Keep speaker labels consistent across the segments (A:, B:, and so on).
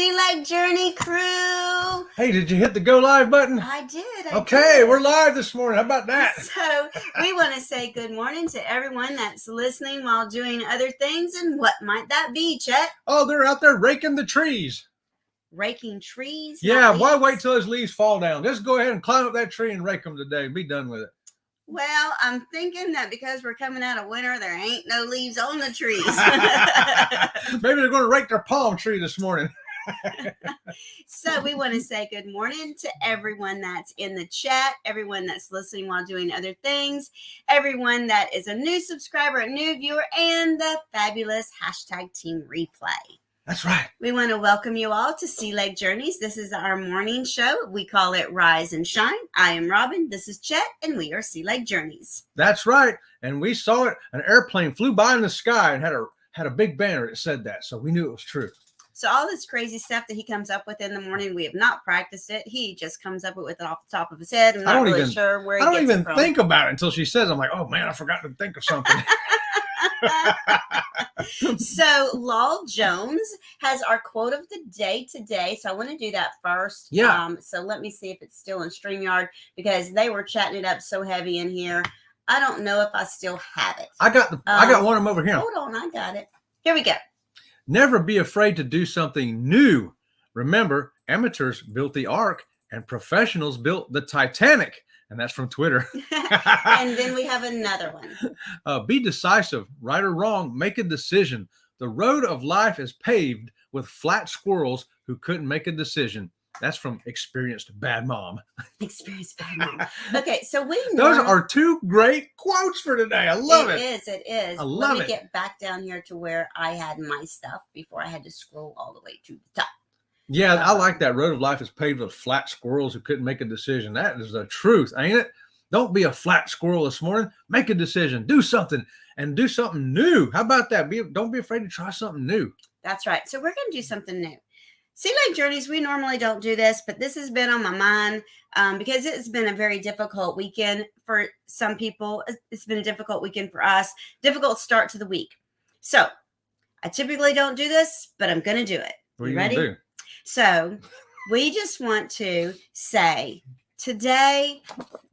A: Sea Lake Journey crew.
B: Hey, did you hit the go live button?
A: I did.
B: Okay, we're live this morning. How about that?
A: So we want to say good morning to everyone that's listening while doing other things. And what might that be, Chet?
B: Oh, they're out there raking the trees.
A: Raking trees?
B: Yeah, why wait till those leaves fall down? Just go ahead and climb up that tree and rake them today. Be done with it.
A: Well, I'm thinking that because we're coming out of winter, there ain't no leaves on the trees.
B: Maybe they're going to rake their palm tree this morning.
A: So we want to say good morning to everyone that's in the chat, everyone that's listening while doing other things, everyone that is a new subscriber, a new viewer, and the fabulous hashtag team replay.
B: That's right.
A: We want to welcome you all to Sea Lake Journeys. This is our morning show. We call it Rise and Shine. I am Robin. This is Chet, and we are Sea Lake Journeys.
B: That's right. And we saw it. An airplane flew by in the sky and had a big banner that said that. So we knew it was true.
A: So all this crazy stuff that he comes up with in the morning, we have not practiced it. He just comes up with it off the top of his head. I'm not really sure where he gets it from.
B: I don't even think about it until she says, I'm like, oh man, I forgot to think of something.
A: So Lal Jones has our quote of the day today. So I want to do that first.
B: Yeah.
A: So let me see if it's still in StreamYard because they were chatting it up so heavy in here. I don't know if I still have it.
B: I got one of them over here.
A: Hold on, I got it. Here we go.
B: Never be afraid to do something new. Remember, amateurs built the Ark and professionals built the Titanic. And that's from Twitter.
A: And then we have another one.
B: Be decisive, right or wrong, make a decision. The road of life is paved with flat squirrels who couldn't make a decision. That's from Experienced Bad Mom.
A: Experienced Bad Mom. Okay, so
B: those are two great quotes for today. I love it.
A: It is.
B: I love it.
A: Let me get back down here to where I had my stuff before I had to scroll all the way to the top.
B: Yeah, I like that. Road of life is paved with flat squirrels who couldn't make a decision. That is the truth, ain't it? Don't be a flat squirrel this morning. Make a decision. Do something and do something new. How about that? Don't be afraid to try something new.
A: That's right. So we're going to do something new. Sea Lake Journeys, we normally don't do this, but this has been on my mind because it's been a very difficult weekend for some people. It's been a difficult weekend for us. Difficult start to the week. So I typically don't do this, but I'm going to do it.
B: What are you
A: ready?
B: Gonna do?
A: So we just want to say today,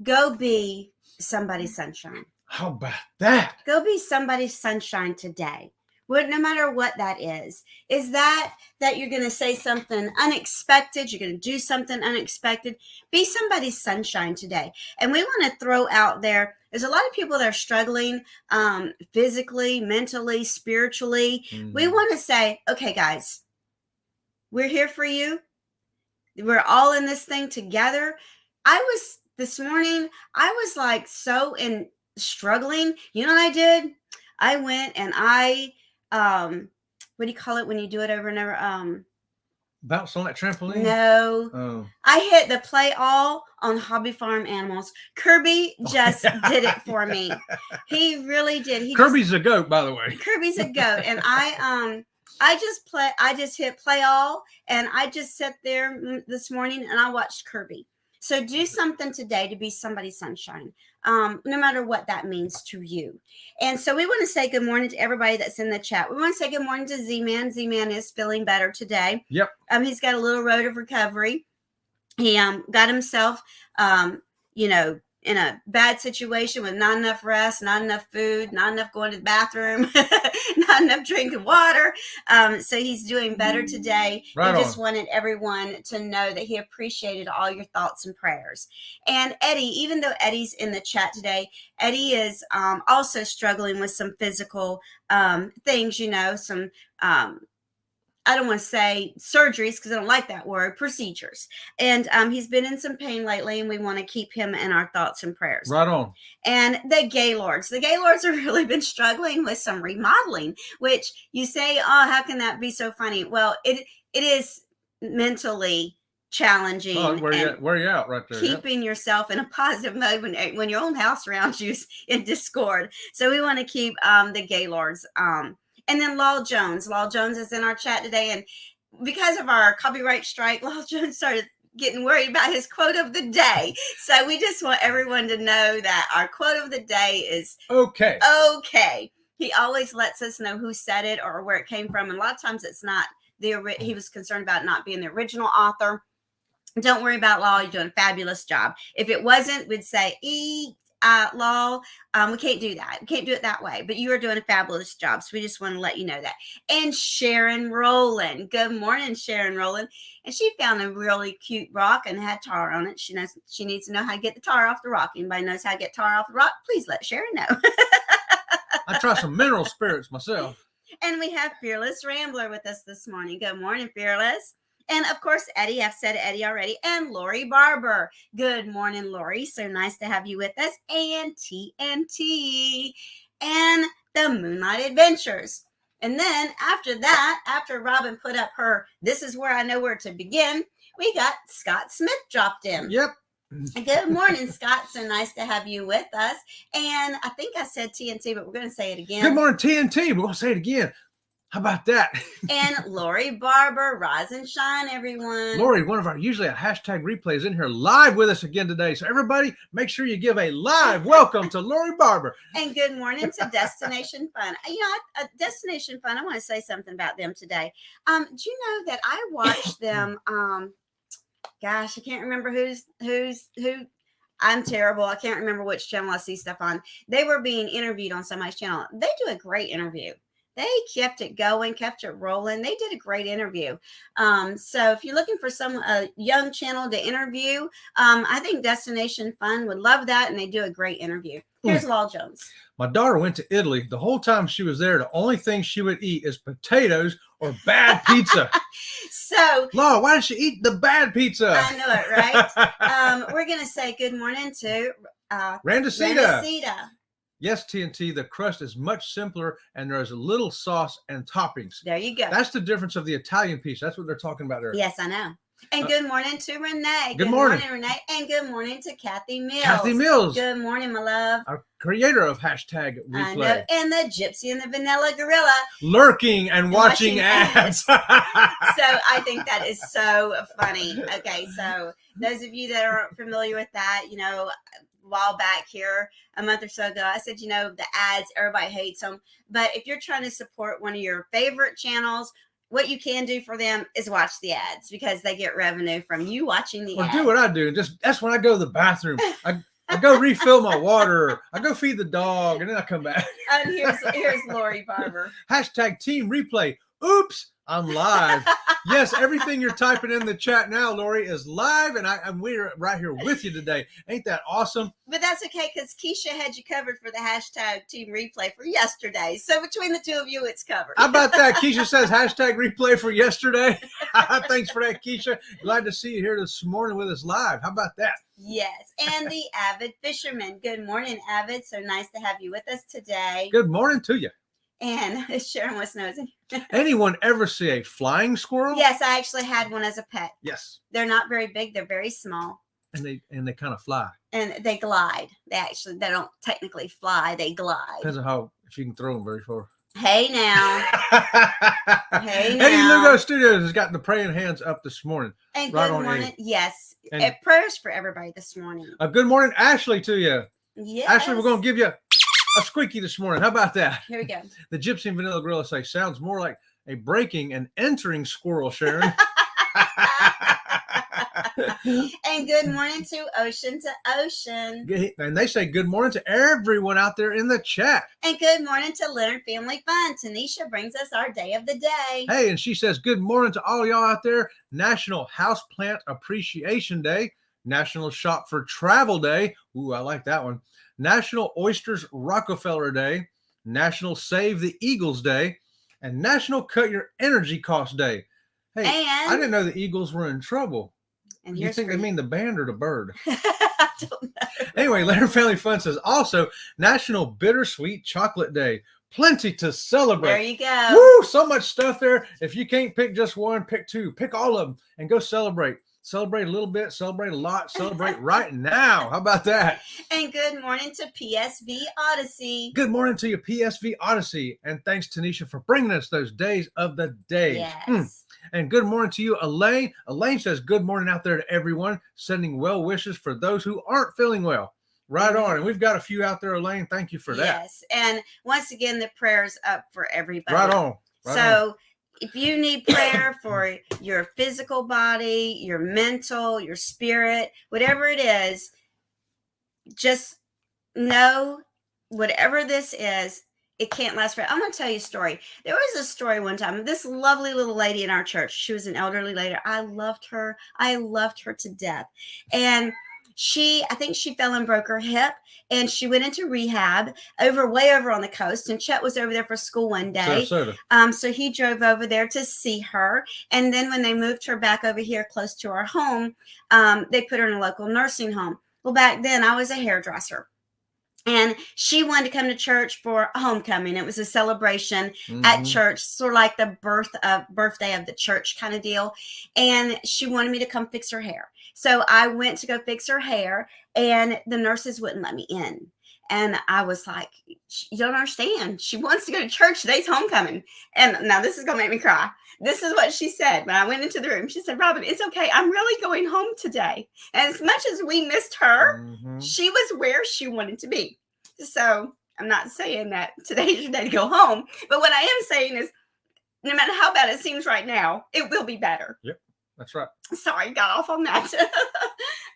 A: go be somebody's sunshine.
B: How about that?
A: Go be somebody's sunshine today. Well, no matter what that is that you're going to say something unexpected, you're going to do something unexpected, be somebody's sunshine today. And we want to throw out there's a lot of people that are struggling physically, mentally, spiritually. Mm-hmm. We want to say, okay, guys, we're here for you. We're all in this thing together. This morning, I was like struggling. You know what I did? I went and what do you call it when you do it over and over?
B: Bounce on that trampoline?
A: No.
B: Oh.
A: I hit the play all on Hobby Farm Animals. Kirby just did it for me. He really did.
B: Kirby's a goat, by the way.
A: Kirby's a goat. And I just hit play all and I just sat there this morning and I watched Kirby. So do something today to be somebody's sunshine, no matter what that means to you. And so we want to say good morning to everybody that's in the chat. We want to say good morning to Z-Man. Z-Man is feeling better today.
B: Yep.
A: He's got a little road of recovery. He got himself, in a bad situation with not enough rest, not enough food, not enough going to the bathroom, not enough drinking water. So he's doing better today.
B: Right
A: he just wanted everyone to know that he appreciated all your thoughts and prayers. And Eddie, even though Eddie's in the chat today, Eddie is also struggling with some physical things, some I don't want to say surgeries because I don't like that word, procedures. And he's been in some pain lately, and we want to keep him in our thoughts and prayers.
B: Right on.
A: And the Gaylords have really been struggling with some remodeling, which you say, oh, how can that be so funny? Well, it is mentally challenging.
B: Oh, where you out right there?
A: Keeping yourself in a positive mode when your own house around you is in discord. So we want to keep the Gaylords. And then Lal Jones is in our chat today. And because of our copyright strike, Lal Jones started getting worried about his quote of the day. So we just want everyone to know that our quote of the day is
B: okay.
A: He always lets us know who said it or where it came from. And a lot of times it's not he was concerned about not being the original author. Don't worry about Law. You're doing a fabulous job. If it wasn't, we'd say, Law, we can't do that. We can't do it that way. But you are doing a fabulous job. So we just want to let you know that. And Sharon Rowland. Good morning, Sharon Rowland. And she found a really cute rock and had tar on it. She needs to know how to get the tar off the rock. Anybody knows how to get tar off the rock? Please let Sharon know.
B: I try some mineral spirits myself.
A: And we have Fearless Rambler with us this morning. Good morning, Fearless. And of course, Eddie, I've said Eddie already, and Lori Barber. Good morning, Lori. So nice to have you with us. And TNT and the Moonlight Adventures. And then after that, after Robin put up her, this is where I know where to begin, we got Scott Smith dropped in.
B: Yep.
A: Good morning, Scott. So nice to have you with us. And I think I said TNT, but we're going to say it again.
B: Good morning, TNT. We're going to say it again. How about that?
A: And Lori Barber, rise and shine, everyone.
B: Lori, one of our usually a hashtag replays in here live with us again today. So everybody, make sure you give a live welcome to Lori Barber.
A: And good morning to Destination Fun. Destination Fun, I want to say something about them today. Do you know that I watched them? Gosh, I can't remember who. I'm terrible. I can't remember which channel I see stuff on. They were being interviewed on somebody's channel. They do a great interview. They kept it going, kept it rolling. They did a great interview. So if you're looking for a young channel to interview, I think Destination Fun would love that, and they do a great interview. Here's Law Jones.
B: My daughter went to Italy. The whole time she was there, the only thing she would eat is potatoes or bad pizza.
A: So,
B: Law, why did she eat the bad pizza?
A: I know it, right? We're going to say good morning to
B: Randacita. Yes, TNT, the crust is much simpler and there's a little sauce and toppings.
A: There you go.
B: That's the difference of the Italian piece. That's what they're talking about there.
A: Yes, I know. And good morning to Renee.
B: Good morning,
A: Renee. And good morning to Kathy Mills.
B: Kathy Mills.
A: Good morning, my love.
B: Our creator of hashtag replay.
A: I know. And the Gypsy and the Vanilla Gorilla.
B: Lurking and watching ads.
A: So I think that is so funny. Okay, so those of you that aren't familiar with that, a while back here, a month or so ago, I said, the ads, everybody hates them. But if you're trying to support one of your favorite channels, what you can do for them is watch the ads because they get revenue from you watching the ads.
B: Do what I do. That's when I go to the bathroom. I go refill my water. I go feed the dog, and then I come back.
A: And here's Lori Barber.
B: Hashtag team replay. Oops, I'm live. Yes, everything you're typing in the chat now, Lori, is live, and we're right here with you today. Ain't that awesome?
A: But that's okay, because Keisha had you covered for the hashtag team replay for yesterday. So between the two of you, it's covered.
B: How about that? Keisha says hashtag replay for yesterday. Thanks for that, Keisha. Glad to see you here this morning with us live. How about that?
A: Yes, and the Avid Fisherman. Good morning, Avid. So nice to have you with us today.
B: Good morning to you.
A: And Sharon was nosy.
B: Anyone ever see a flying squirrel?
A: Yes, I actually had one as a pet.
B: Yes.
A: They're not very big. They're very small.
B: And they kind of fly.
A: And they glide. They don't technically fly. They glide.
B: Depends on if you can throw them very far.
A: Hey now. Hey now.
B: Eddie Lugo Studios has got the praying hands up this morning.
A: And
B: right
A: good morning.
B: Eddie.
A: Yes.
B: And
A: prayers for everybody this morning.
B: Good morning, Ashley, to you.
A: Yes.
B: Ashley, we're going to give you a squeaky this morning. How about that?
A: Here we go.
B: The Gypsy and Vanilla Gorilla say, sounds more like a breaking and entering squirrel, Sharon.
A: And good morning to Ocean to Ocean.
B: And they say good morning to everyone out there in the chat.
A: And good morning to Leonard Family Fun. Tanisha brings us our day of the day.
B: Hey, and she says good morning to all y'all out there. National Houseplant Appreciation Day. National Shop for Travel Day. Ooh, I like that one. National Oysters Rockefeller Day. National Save the Eagles Day. And National Cut Your Energy Cost Day. Hey, I didn't know the Eagles were in trouble. And you think they mean the band or the bird?
A: I don't know.
B: Anyway, Leonard Family Fun says also National Bittersweet Chocolate Day. Plenty to celebrate.
A: There you go.
B: Woo! So much stuff there. If you can't pick just one, pick two. Pick all of them and go celebrate. Celebrate a little bit, celebrate a lot, celebrate right now. How about that?
A: And good morning to PSV Odyssey.
B: Good morning to you, PSV Odyssey. And thanks, Tanisha, for bringing us those days of the day.
A: Yes.
B: And good morning to you, Elaine. Elaine says good morning out there to everyone, sending well wishes for those who aren't feeling well. Right on. And we've got a few out there, Elaine. Thank you for that.
A: Yes. And once again, the prayer's up for everybody.
B: Right on. Right
A: so if you need prayer for your physical body, your mental, your spirit, whatever it is, just know whatever this is, it can't last forever. I'm going to tell you a story. There was a story one time. This lovely little lady in our church. She was an elderly lady. I loved her. I loved her to death. And I think she fell and broke her hip, and she went into rehab way over on the coast. And Chet was over there for school one day. So he drove over there to see her. And then when they moved her back over here close to our home, they put her in a local nursing home. Well, back then I was a hairdresser. And she wanted to come to church for a homecoming. It was a celebration at church, sort of like the birthday of the church kind of deal. And she wanted me to come fix her hair. So I went to go fix her hair, and the nurses wouldn't let me in. And I was like, you don't understand. She wants to go to church. Today's homecoming. And now this is going to make me cry. This is what she said when I went into the room. She said, Robin, it's okay. I'm really going home today. And as much as we missed her, she was where she wanted to be. So I'm not saying that today's your day to go home. But what I am saying is, no matter how bad it seems right now, it will be better.
B: Yep, that's right.
A: Sorry, got off on that.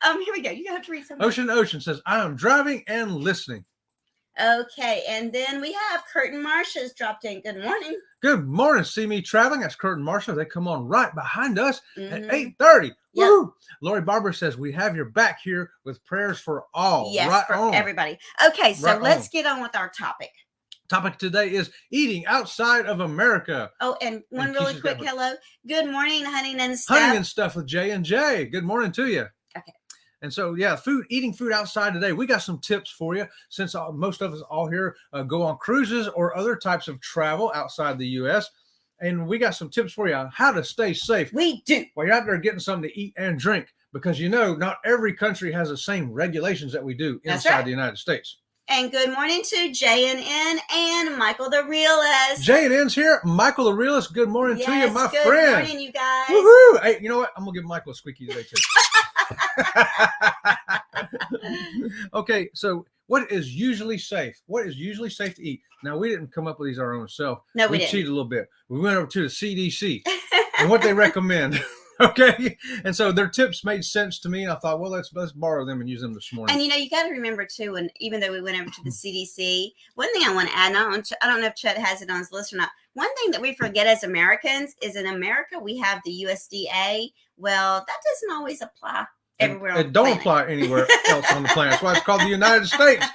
A: Here we go. You have to read something.
B: Ocean says, I am driving and listening.
A: Okay, and then we have Kurt and Marsha's dropped in. Good morning.
B: Good morning. See me traveling. That's Kurt and Marsha. They come on right behind us at 8:30.
A: Yep.
B: Woo! Lori Barber says, we have your back here with prayers for all.
A: Yes,
B: right
A: for
B: on.
A: everybody. Okay, so let's get on with our topic.
B: Topic today is eating outside of America.
A: Oh, and one really quick hello. Good morning, Hunting and Stuff.
B: Hunting and Stuff with J&J. Good morning to you.
A: Okay.
B: And so, yeah, eating food outside today. We got some tips for you since most of us all here go on cruises or other types of travel outside the U.S. And we got some tips for you on how to stay safe.
A: We do.
B: While you're out there getting something to eat and drink, because not every country has the same regulations that we do inside the United States. And
A: good morning to J&N and Michael the Realist.
B: J&N's here. Michael the Realist, good morning to you, my friend.
A: Good morning, you guys.
B: Woohoo! Hey, you know what? I'm going to give Michael a squeaky today, too. Okay, so what is usually safe? What is usually safe to eat? Now, we didn't come up with these our own self.
A: No, we
B: didn't. Cheated a little bit. We went over to the CDC and what they recommend. Okay, and so their tips made sense to me, and I thought, well, let's borrow them and use them this morning.
A: And you got to remember too, and even though we went over to the CDC, one thing I want to add, I don't know if Chet has it on his list or not. One thing that we forget as Americans is in America we have the USDA. Well, that doesn't always apply everywhere.
B: It don't apply anywhere else on the planet. That's why it's called the United States.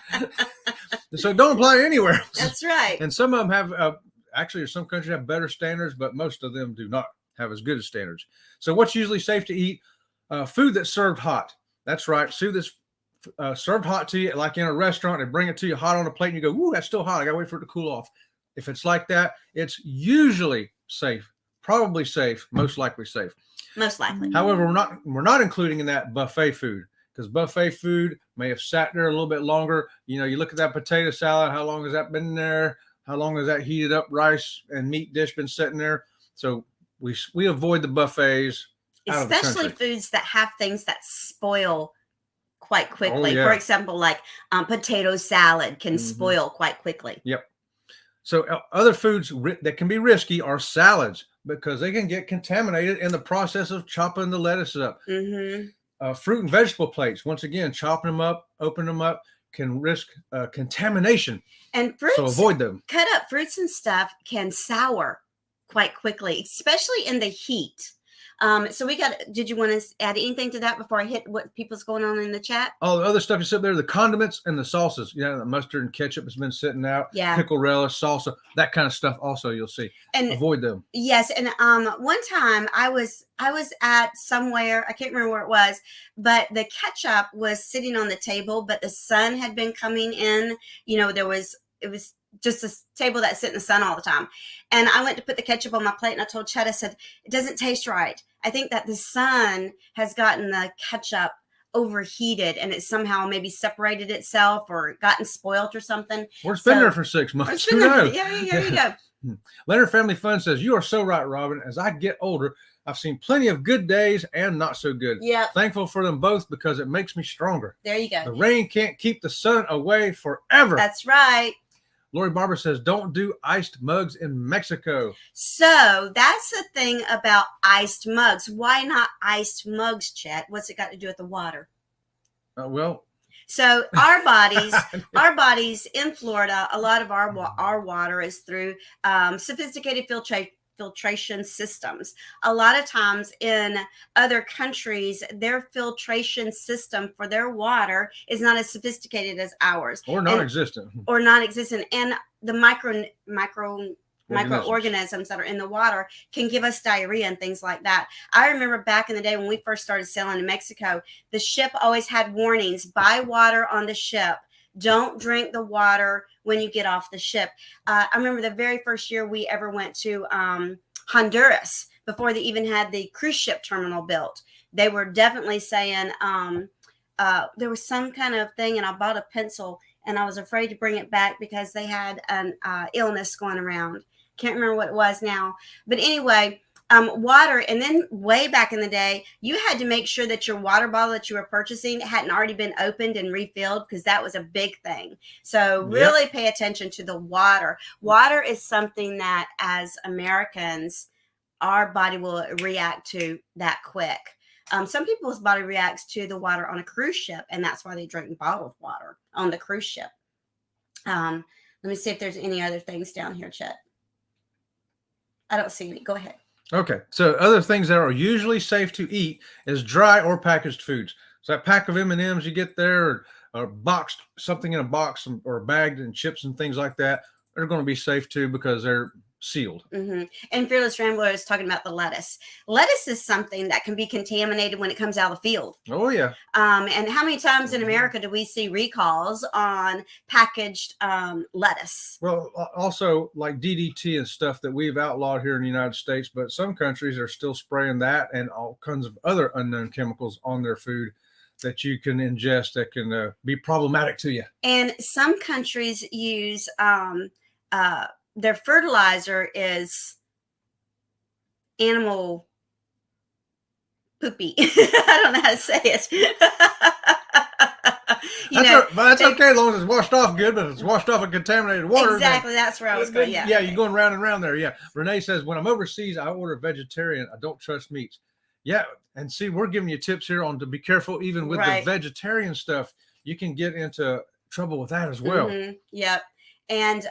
B: So it don't apply anywhere else.
A: That's right.
B: And some of them have actually, some countries have better standards, but most of them do not have as good as standards. So what's usually safe to eat? Food that's served hot. That's right. Food that's served hot to you, like in a restaurant, they bring it to you hot on a plate and you go, ooh, that's still hot. I got to wait for it to cool off. If it's like that, it's usually safe, probably safe, most likely safe.
A: Most likely.
B: However, we're not including in that buffet food, because buffet food may have sat there a little bit longer. You look at that potato salad. How long has that been there? How long has that heated up rice and meat dish been sitting there? So we avoid the buffets,
A: especially foods that have things that spoil quite quickly.
B: Oh, yeah.
A: For example, like potato salad can spoil quite quickly.
B: Yep. So other foods that can be risky are salads, because they can get contaminated in the process of chopping the lettuce up. Fruit and vegetable plates, once again, chopping them up, opening them up, can risk contamination.
A: And fruits,
B: so avoid them.
A: Cut up fruits and stuff can sour quite quickly, especially in the heat. So did you want to add anything to that before I hit what people's going on in the chat?
B: All the other stuff is up there, the condiments and the sauces. The mustard and ketchup has been sitting out.
A: Yeah.
B: Pickle relish, salsa, that kind of stuff also you'll see. And avoid them.
A: Yes. And one time I was at somewhere, I can't remember where it was, but the ketchup was sitting on the table, but the sun had been coming in. It was just a table that sit in the sun all the time. And I went to put the ketchup on my plate, and I told Chet, I said, it doesn't taste right. I think that the sun has gotten the ketchup overheated, and it somehow maybe separated itself or gotten spoiled or something.
B: Or it's been there for 6 months. Who knows?
A: Yeah, there you go.
B: Leonard Family Fun says, you are so right, Robin. As I get older, I've seen plenty of good days and not so good.
A: Yep.
B: Thankful for them both because it makes me stronger.
A: There you go.
B: The rain can't keep the sun away forever.
A: That's right.
B: Lori Barber says, don't do iced mugs in Mexico.
A: So that's the thing about iced mugs. Why not iced mugs, Chet? What's it got to do with the water?
B: Well,
A: so our bodies in Florida, a lot of our water is through sophisticated filtration systems. A lot of times in other countries, their filtration system for their water is not as sophisticated as ours,
B: or non-existent,
A: and the microorganisms that are in the water can give us diarrhea and things like that. I remember back in the day when we first started sailing to Mexico, the ship always had warnings: buy water on the ship. Don't drink the water when you get off the ship. I remember the very first year we ever went to Honduras, before they even had the cruise ship terminal built. They were definitely saying there was some kind of thing, and I bought a pencil, and I was afraid to bring it back because they had an illness going around. Can't remember what it was now. But anyway, water. And then way back in the day, you had to make sure that your water bottle that you were purchasing hadn't already been opened and refilled, because that was a big thing. So really pay attention to the water. Water is something that as Americans, our body will react to that quick. Some people's body reacts to the water on a cruise ship, and that's why they drink bottled water on the cruise ship. Let me see if there's any other things down here, Chet. I don't see any. Go ahead.
B: Okay, so other things that are usually safe to eat is dry or packaged foods. So that pack of M&Ms you get there, or boxed, something in a box or bagged and chips and things like that, they're going to be safe too because they're sealed.
A: Mm-hmm. And Fearless Rambler is talking about the lettuce. Lettuce is something that can be contaminated when it comes out of the field.
B: Oh yeah.
A: And how many times in America do we see recalls on packaged lettuce?
B: Well, also like DDT and stuff that we've outlawed here in the United States, but some countries are still spraying that and all kinds of other unknown chemicals on their food that you can ingest that can be problematic to you.
A: And some countries use their fertilizer is animal poopy. I don't know how to say it.
B: But that's okay as long as it's washed off good, but it's washed off in contaminated water.
A: Exactly, that's where I was going.
B: Yeah, you're going round and round there. Yeah. Renee says, when I'm overseas, I order vegetarian. I don't trust meats. Yeah, and see, we're giving you tips here on to be careful even with the vegetarian stuff. You can get into trouble with that as well.
A: Mm-hmm. Yep. And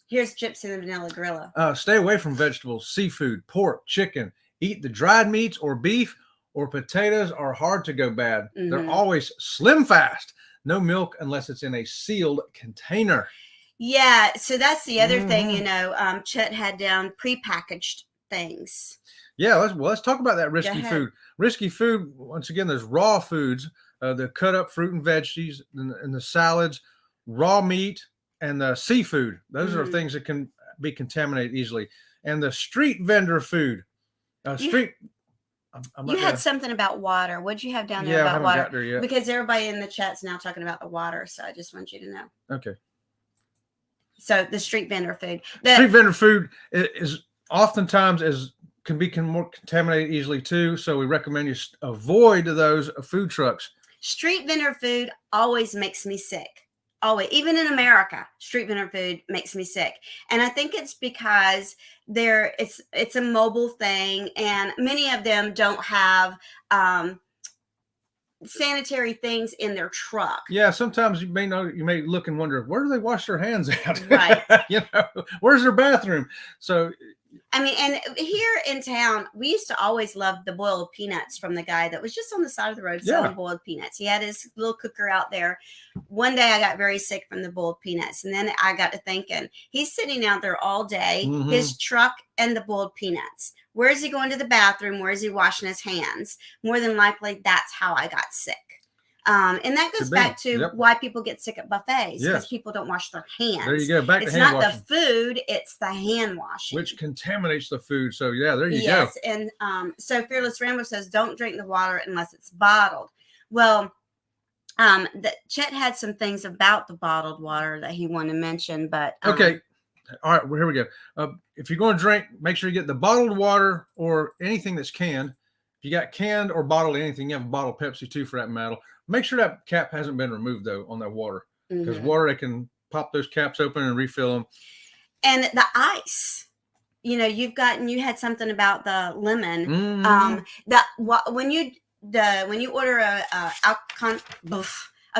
A: here's Gypsy the Vanilla Gorilla.
B: Stay away from vegetables, seafood, pork, chicken. Eat the dried meats or beef or potatoes are hard to go bad. Mm-hmm. They're always slim fast. No milk unless it's in a sealed container.
A: Yeah, so that's the other thing, Chet had down prepackaged things.
B: Yeah, let's talk about that risky food. Risky food, once again, there's raw foods, the cut up fruit and veggies and the salads, raw meat, and the seafood. Those are things that can be contaminated easily. And the street vendor food. You
A: had something about water. What'd you have down there about water? Got there yet. Because everybody in the chat's now talking about the water, so I just want you to know.
B: Okay.
A: So the street vendor food.
B: Street vendor food is oftentimes can be more contaminated easily too. So we recommend you avoid those food trucks.
A: Street vendor food always makes me sick. Always, even in America, street vendor food makes me sick. And I think it's because it's a mobile thing, and many of them don't have sanitary things in their truck.
B: Yeah, sometimes you may look and wonder, where do they wash their hands at?
A: Right.
B: Where's their bathroom? So
A: I mean, and here in town, we used to always love the boiled peanuts from the guy that was just on the side of the road selling boiled peanuts. He had his little cooker out there. One day I got very sick from the boiled peanuts. And then I got to thinking, he's sitting out there all day, his truck and the boiled peanuts. Where is he going to the bathroom? Where is he washing his hands? More than likely, that's how I got sick. And that goes back to why people get sick at buffets, because people don't wash their hands.
B: There you go. Back to hand
A: washing.
B: washing.
A: It's not the food, it's the hand washing.
B: Which contaminates the food. So, yeah, there you go.
A: Yes, and so Fearless Rambler says, don't drink the water unless it's bottled. Well, Chet had some things about the bottled water that he wanted to mention, but...
B: okay, All right, well, here we go. If you're going to drink, make sure you get the bottled water or anything that's canned. If you got canned or bottled anything, you have a bottle of Pepsi too, for that matter. Make sure that cap hasn't been removed though on that water, because water, they can pop those caps open and refill them.
A: And the ice, you had something about the lemon. When you order a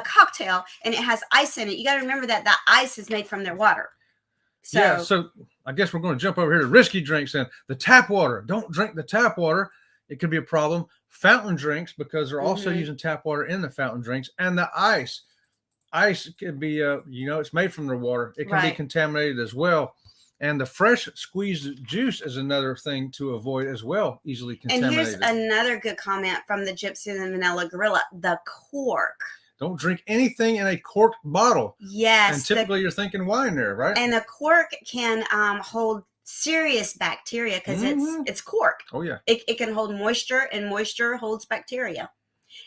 A: cocktail and it has ice in it, you got to remember that the ice is made from their water.
B: So I guess we're going to jump over here to risky drinks. And the tap water, don't drink the tap water. It could be a problem. Fountain drinks, because they're also using tap water in the fountain drinks. And the ice could be, it's made from their water. It can be contaminated as well. And the fresh squeezed juice is another thing to avoid as well, easily contaminated.
A: And here's another good comment from the Gypsy and the Vanilla Gorilla: the cork.
B: Don't drink anything in a corked bottle.
A: Yes.
B: And typically you're thinking wine there, right?
A: And the cork can hold serious bacteria because it's cork.
B: Oh, yeah.
A: It can hold moisture, and moisture holds bacteria.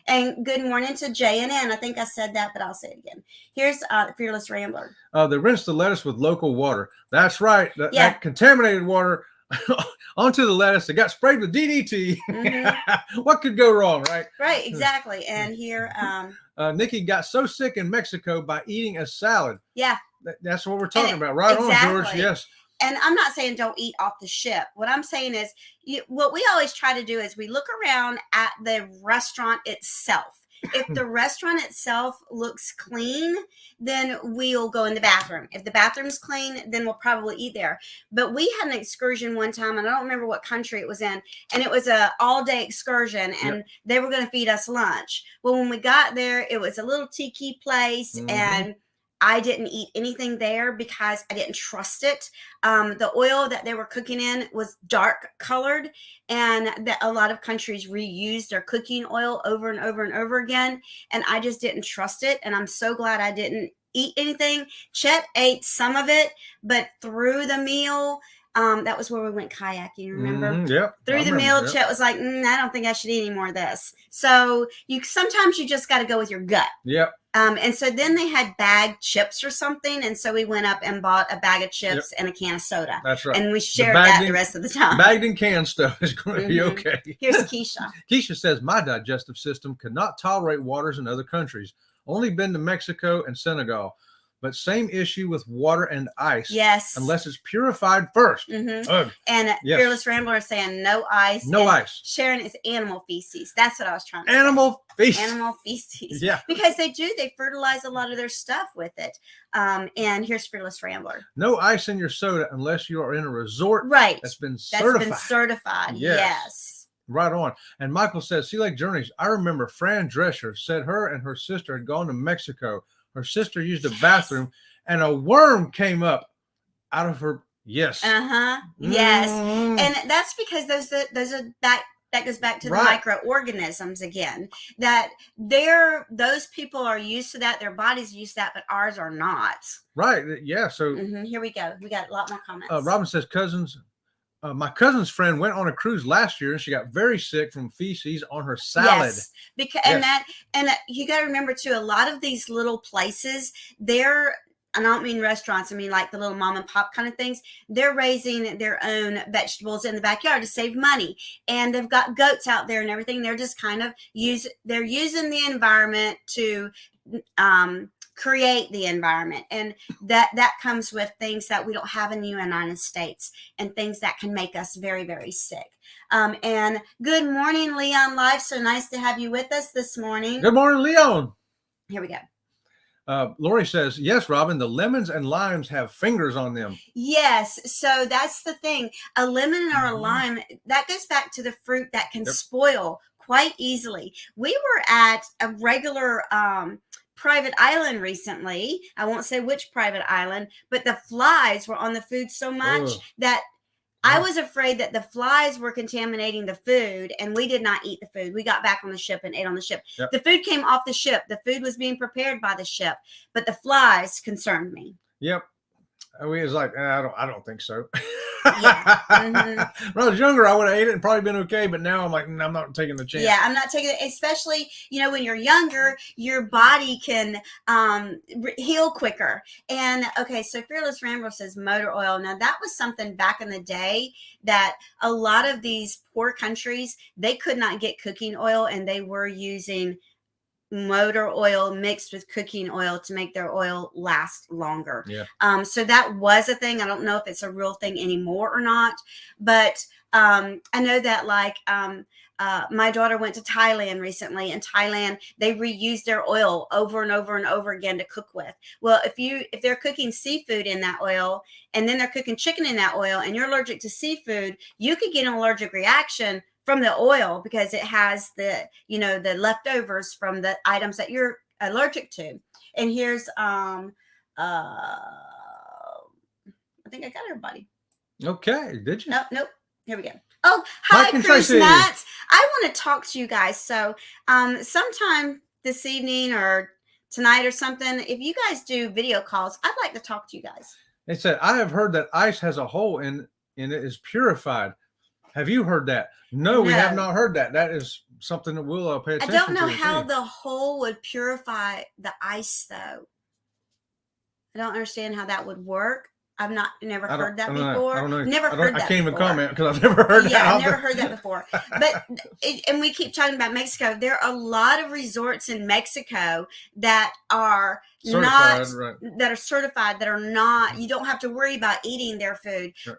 A: And good morning to JNN. I think I said that, but I'll say it again. Here's Fearless Rambler.
B: They rinse the lettuce with local water. That's right. That contaminated water onto the lettuce. It got sprayed with DDT. What could go wrong, right?
A: Right, exactly. And here,
B: Nikki got so sick in Mexico by eating a salad.
A: Yeah.
B: That's what we're talking about. Right on, George. Yes.
A: And I'm not saying don't eat off the ship. What I'm saying is, what we always try to do is we look around at the restaurant itself. If the restaurant itself looks clean, then we'll go in the bathroom. If the bathroom's clean, then we'll probably eat there. But we had an excursion one time, and I don't remember what country it was in, and it was a all-day excursion, and they were going to feed us lunch. Well, when we got there, it was a little tiki place, and I didn't eat anything there because I didn't trust it. The oil that they were cooking in was dark colored, and that a lot of countries reuse their cooking oil over and over and over again. And I just didn't trust it. And I'm so glad I didn't eat anything. Chet ate some of it, but through the meal, that was where we went kayaking, remember? Through the meal, Chet was like, I don't think I should eat any more of this. So sometimes you just got to go with your gut. And so then they had bagged chips or something. And so we went up and bought a bag of chips and a can of soda.
B: That's right.
A: And we shared that the rest of the time.
B: Bagged and canned stuff is going to be okay.
A: Here's Keisha.
B: Keisha says, my digestive system could not tolerate waters in other countries. Only been to Mexico and Senegal. But same issue with water and ice.
A: Yes.
B: Unless it's purified first.
A: And Fearless Rambler is saying no ice.
B: No ice.
A: Sharon is animal feces. That's what I was trying to say. Animal feces.
B: Yeah.
A: Because they fertilize a lot of their stuff with it. And here's Fearless Rambler.
B: No ice in your soda unless you are in a resort.
A: Right.
B: That's been certified.
A: Yes.
B: Right on. And Michael says, Sea Lake Journeys. I remember Fran Drescher said her and her sister had gone to Mexico. Her sister used a bathroom and a worm came up out of her. Yes.
A: Yes. And that's because that goes back to the microorganisms again, that those people are used to that. Their bodies are used to that, but ours are not.
B: Right. Yeah. So
A: here we go. We got a lot more comments.
B: Robin says, my cousin's friend went on a cruise last year and she got very sick from feces on her salad.
A: Yes, because and you got to remember too, a lot of these little places, I don't mean restaurants, I mean like the little mom and pop kind of things. They're raising their own vegetables in the backyard to save money, and they've got goats out there and everything. They're just kind of using the environment to create the environment, and that comes with things that we don't have in the United States, and things that can make us very, very sick. And good morning, Leon Live. So nice to have you with us this morning.
B: Good morning, Leon.
A: Here we
B: go. Lori says, yes, Robin, the lemons and limes have fingers on them.
A: Yes. So that's the thing. A lemon or a lime, that goes back to the fruit that can spoil quite easily. We were at a regular private island recently. I won't say which private island, but the flies were on the food so much that I was afraid that the flies were contaminating the food, and we did not eat the food. We got back on the ship and ate on the ship. The food came off the ship. The food was being prepared by the ship, but the flies concerned me.
B: We was like, I don't think so.
A: Yeah. Mm-hmm.
B: When I was younger, I would have ate it and probably been okay. But now I'm like, I'm not taking the chance.
A: Yeah, I'm not taking it, especially, when you're younger, your body can heal quicker. And okay, so Fearless Rambler says motor oil. Now, that was something back in the day that a lot of these poor countries, they could not get cooking oil, and they were using motor oil mixed with cooking oil to make their oil last longer.
B: Yeah.
A: So that was a thing. I don't know if it's a real thing anymore or not, but I know that my daughter went to Thailand recently. In Thailand, they reuse their oil over and over and over again to cook with. Well, if they're cooking seafood in that oil, and then they're cooking chicken in that oil, and you're allergic to seafood, you could get an allergic reaction from the oil because it has the leftovers from the items that you're allergic to. And here's I think I got everybody.
B: Okay, did you?
A: Nope. Here we go. Oh, hi, Cruise Nuts. I want to talk to you guys. So sometime this evening or tonight or something, if you guys do video calls, I'd like to talk to you guys.
B: They said, I have heard that ice has a hole in it is purified. Have you heard that? No, we have not heard that. That is something that we'll pay attention to.
A: I don't know how the hole would purify the ice, though. I don't understand how that would work. I've never heard that before. I don't know. Never heard that.
B: I can't even comment because I've never heard that.
A: Yeah, I've never heard that before. But and we keep talking about Mexico. There are a lot of resorts in Mexico that are certified, that are certified, that are not. You don't have to worry about eating their food. Sure.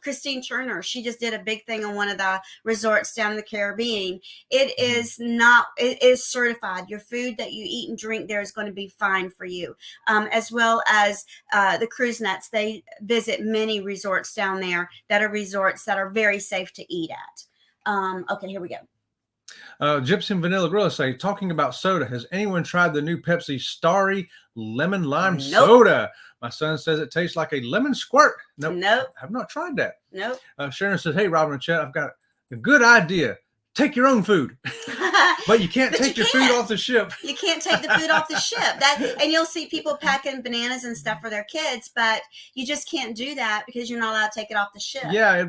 A: Christine Turner, she just did a big thing on one of the resorts down in the Caribbean. It is certified. Your food that you eat and drink there is going to be fine for you. As well as the Cruise Nuts, they visit many resorts down there that are resorts that are very safe to eat at. Okay, here we go.
B: Gypsy and Vanilla Gorilla say, talking about soda, has anyone tried the new Pepsi Starry Lemon Lime Soda? My son says it tastes like a lemon squirt. Nope. I've not tried that.
A: Nope.
B: Sharon says, hey, Robin and Chet, I've got a good idea. Take your own food. But you can't take your food off the ship. You
A: can't take the food off the ship. And you'll see people packing bananas and stuff for their kids, but you just can't do that because you're not allowed to take it off the ship.
B: Yeah,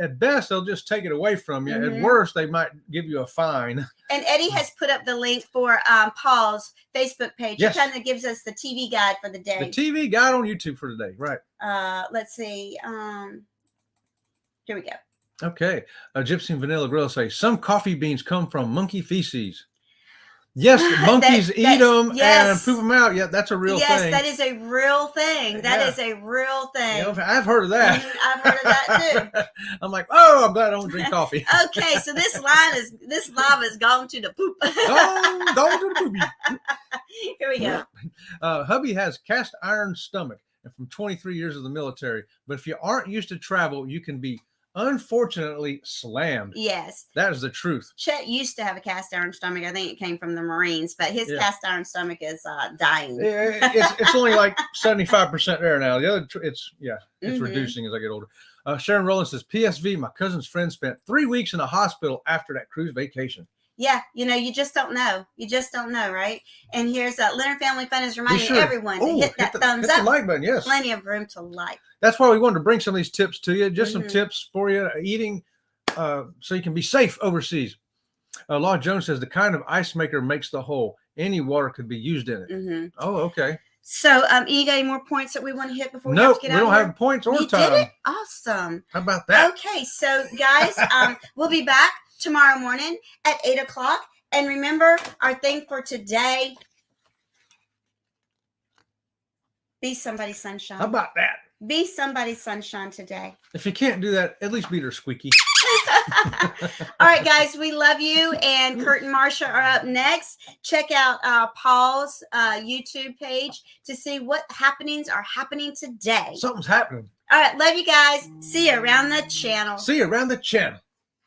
B: at best, they'll just take it away from you. Mm-hmm. At worst, they might give you a fine.
A: And Eddie has put up the link for Paul's Facebook page. Yes. He kind of gives us the TV guide for the day.
B: The TV guide on YouTube for today, right.
A: Let's see. Here we go.
B: Okay. Gypsy and Vanilla Grill say, some coffee beans come from monkey feces. Yes, monkeys eat them and poop them out. Yeah, that's a real thing.
A: Yes, that is a real thing. That is a real thing.
B: Yeah, I've heard of that.
A: I've heard of that too.
B: I'm like, oh, I'm glad I don't drink coffee.
A: Okay, so this lava is gone to the poop.
B: Oh, gone to the poopy.
A: Here we go.
B: Hubby has cast iron stomach and from 23 years of the military. But if you aren't used to travel, you can be unfortunately slammed.
A: Yes,
B: that is the truth.
A: Chet used to have a cast iron stomach. I think it came from the Marines, but his cast iron stomach is dying.
B: It's only like 75% there now. The other, it's reducing as I get older. Sharon Rowland says, PSV, my cousin's friend spent 3 weeks in a hospital after that cruise vacation.
A: Yeah, you just don't know. You just don't know, right? And here's Leonard Family Fun is reminding everyone to hit that thumbs up.
B: Hit the like button, yes.
A: Plenty of room to like.
B: That's why we wanted to bring some of these tips to you. Just some tips for you eating so you can be safe overseas. Law Jones says, the kind of ice maker makes the hole. Any water could be used in it. Mm-hmm. Oh, okay.
A: So, you got any more points that we want to hit before we
B: have
A: to get
B: out? No, we don't have points or
A: you
B: time.
A: Did it? Awesome.
B: How about that?
A: Okay, so guys, we'll be back tomorrow morning at 8:00. And remember, our thing for today, be somebody's sunshine.
B: How about that?
A: Be somebody's sunshine today.
B: If you can't do that, at least beat her squeaky.
A: All right, guys, we love you. And Kurt and Marsha are up next. Check out Paul's YouTube page to see what happenings are happening today.
B: Something's happening.
A: All right, love you guys. See you around the channel.
B: See you around the channel.